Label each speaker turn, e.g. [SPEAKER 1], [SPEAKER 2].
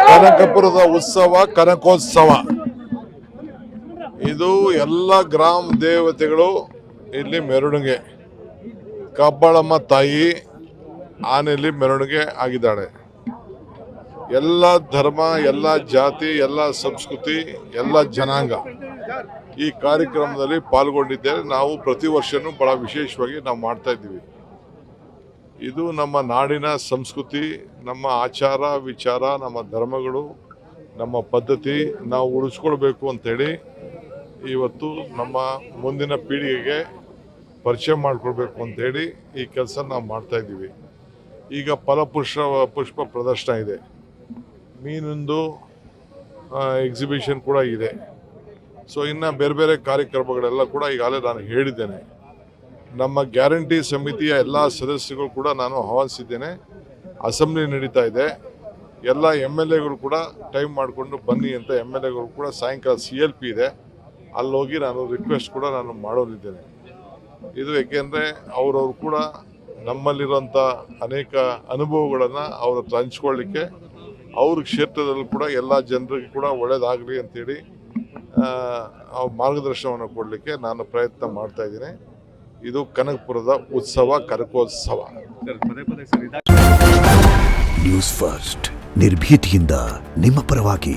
[SPEAKER 1] ಕನಕಪುರದ ಉತ್ಸವ ಕನಕೋತ್ಸವ ಇದು ಎಲ್ಲ ಗ್ರಾಮ ದೇವತೆಗಳು ಇಲ್ಲಿ ಮೆರವಣಿಗೆ. ಕಬ್ಬಾಳಮ್ಮ ತಾಯಿ ಆನೆಯಲ್ಲಿ ಮೆರವಣಿಗೆ ಆಗಿದ್ದಾಳೆ. ಎಲ್ಲ ಧರ್ಮ, ಎಲ್ಲ ಜಾತಿ, ಎಲ್ಲ ಸಂಸ್ಕೃತಿ, ಎಲ್ಲ ಜನಾಂಗ ಈ ಕಾರ್ಯಕ್ರಮದಲ್ಲಿ ಪಾಲ್ಗೊಂಡಿದ್ದೇವೆ. ನಾವು ಪ್ರತಿ ವರ್ಷನೂ ಬಹಳ ವಿಶೇಷವಾಗಿ ನಾವು ಮಾಡ್ತಾ ಇದ್ದೀವಿ. ಇದು ನಮ್ಮ ನಾಡಿನ ಸಂಸ್ಕೃತಿ, ನಮ್ಮ ಆಚಾರ ವಿಚಾರ, ನಮ್ಮ ಧರ್ಮಗಳು, ನಮ್ಮ ಪದ್ಧತಿ ನಾವು ಉಳಿಸ್ಕೊಳ್ಬೇಕು ಅಂತೇಳಿ ಇವತ್ತು ನಮ್ಮ ಮುಂದಿನ ಪೀಳಿಗೆಗೆ ಪರಿಚಯ ಮಾಡಿಕೊಡ್ಬೇಕು ಅಂತೇಳಿ ಈ ಕೆಲಸ ನಾವು ಮಾಡ್ತಾ ಇದ್ದೀವಿ. ಈಗ ಪುಷ್ಪ ಪ್ರದರ್ಶನ ಇದೆ, ಮೀನೊಂದು ಎಕ್ಸಿಬಿಷನ್ ಕೂಡ ಇದೆ. ಸೊ ಇನ್ನು ಬೇರೆ ಬೇರೆ ಕಾರ್ಯಕ್ರಮಗಳೆಲ್ಲ ಕೂಡ ಈಗಾಗಲೇ ನಾನು ಹೇಳಿದ್ದೇನೆ. ನಮ್ಮ ಗ್ಯಾರಂಟಿ ಸಮಿತಿಯ ಎಲ್ಲ ಸದಸ್ಯರು ಕೂಡ ನಾನು ಆಹ್ವಾನಿಸಿದ್ದೇನೆ. ಅಸೆಂಬ್ಲಿ ನಡೀತಾ ಇದೆ. ಎಲ್ಲ MLAಗಳು ಕೂಡ ಟೈಮ್ ಮಾಡಿಕೊಂಡು ಬನ್ನಿ ಅಂತ MLAಗಳು ಕೂಡ ಸಾಯಂಕಾಲ CLP ಇದೆ, ಅಲ್ಲಿ ಹೋಗಿ ನಾನು ರಿಕ್ವೆಸ್ಟ್ ಕೂಡ ನಾನು ಮಾಡೋರಿದ್ದೇನೆ. ಇದು ಏಕೆಂದರೆ ಅವರವರು ಕೂಡ ನಮ್ಮಲ್ಲಿರುವಂಥ ಅನೇಕ ಅನುಭವಗಳನ್ನು ಅವ್ರ ಹತ್ರ ಹಂಚ್ಕೊಳ್ಳಿಕ್ಕೆ, ಅವ್ರ ಕ್ಷೇತ್ರದಲ್ಲೂ ಕೂಡ ಎಲ್ಲ ಜನರಿಗೆ ಕೂಡ ಒಳ್ಳೆಯದಾಗಲಿ ಅಂತೇಳಿ ಮಾರ್ಗದರ್ಶನವನ್ನು ಕೊಡಲಿಕ್ಕೆ ನಾನು ಪ್ರಯತ್ನ ಮಾಡ್ತಾ ಇದ್ದೀನಿ. ಇದು ಕನಕಪುರದ ಉತ್ಸವ ಕನಕೋತ್ಸವ.
[SPEAKER 2] ನ್ಯೂಸ್ ಫಸ್ಟ್ ನಿರ್ಭೀತಿಯಿಂದ ನಿಮ್ಮ ಪರವಾಗಿ.